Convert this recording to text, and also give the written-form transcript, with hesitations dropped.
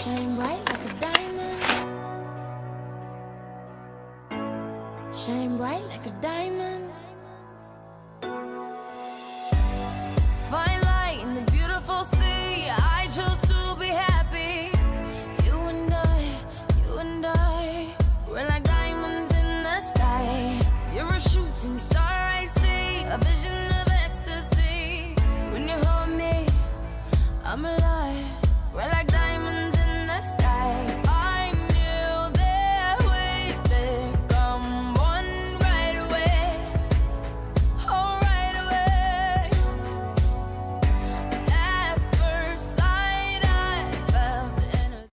Shine bright like a diamond. Shine bright like a diamond. Fine light in the beautiful sea. I chose to be happy. You and I, we're like diamonds in the sky. You're a shooting star I see, a vision